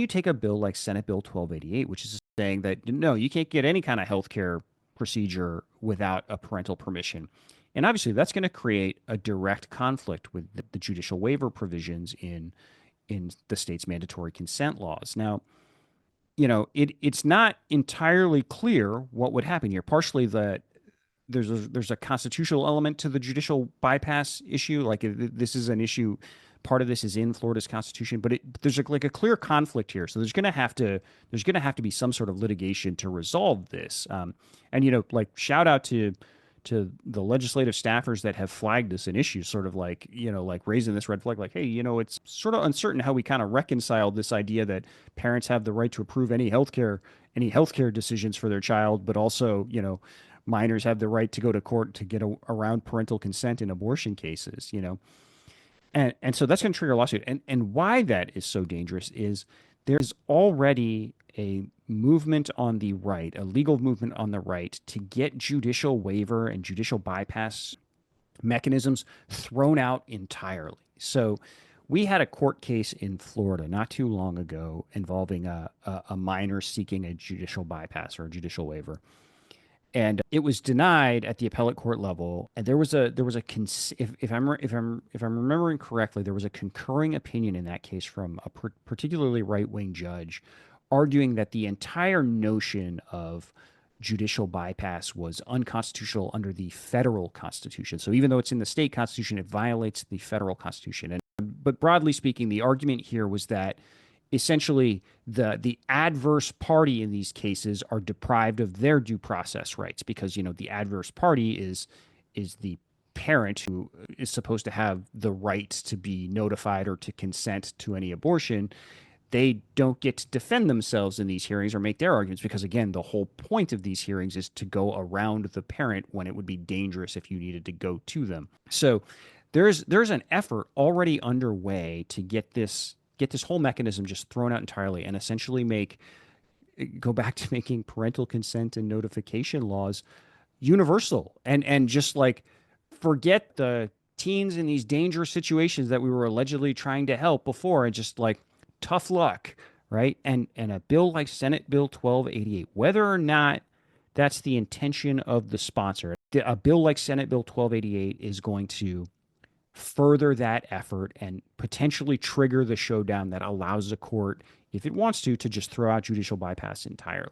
You take a bill like Senate Bill 1288, which is saying that no, you can't get any kind of healthcare procedure without a parental permission. And obviously, that's going to create a direct conflict with the judicial waiver provisions in the state's mandatory consent laws. Now, it's not entirely clear what would happen here. Partially that there's a constitutional element to the judicial bypass issue. Like this is an issue. Part of this is in Florida's constitution, but there's like a clear conflict here. So there's going to have to be some sort of litigation to resolve this. And like shout out to the legislative staffers that have flagged this an issue, sort of like like raising this red flag, like, hey, it's sort of uncertain how we kind of reconcile this idea that parents have the right to approve any healthcare decisions for their child, but also minors have the right to go to court to get around parental consent in abortion cases. And so that's going to trigger a lawsuit. And why that is so dangerous is there's already a movement on the right, a legal movement on the right to get judicial waiver and judicial bypass mechanisms thrown out entirely. So we had a court case in Florida not too long ago involving a minor seeking a judicial bypass or a judicial waiver, and it was denied at the appellate court level. And if I'm remembering correctly, there was a concurring opinion in that case from a particularly right wing judge, arguing that the entire notion of judicial bypass was unconstitutional under the federal constitution. So even though it's in the state constitution, it violates the federal constitution. But broadly speaking, the argument here was that essentially the adverse party in these cases are deprived of their due process rights because the adverse party is the parent who is supposed to have the right to be notified or to consent to any abortion. They don't get to defend themselves in these hearings or make their arguments because, again, the whole point of these hearings is to go around the parent when it would be dangerous if you needed to go to them. So there's an effort already underway to get this whole mechanism just thrown out entirely and essentially go back to making parental consent and notification laws universal and just like forget the teens in these dangerous situations that we were allegedly trying to help before and just like tough luck, right? And a bill like Senate Bill 1288, whether or not that's the intention of the sponsor, a bill like Senate Bill 1288 is going to further that effort and potentially trigger the showdown that allows the court, if it wants to just throw out judicial bypass entirely.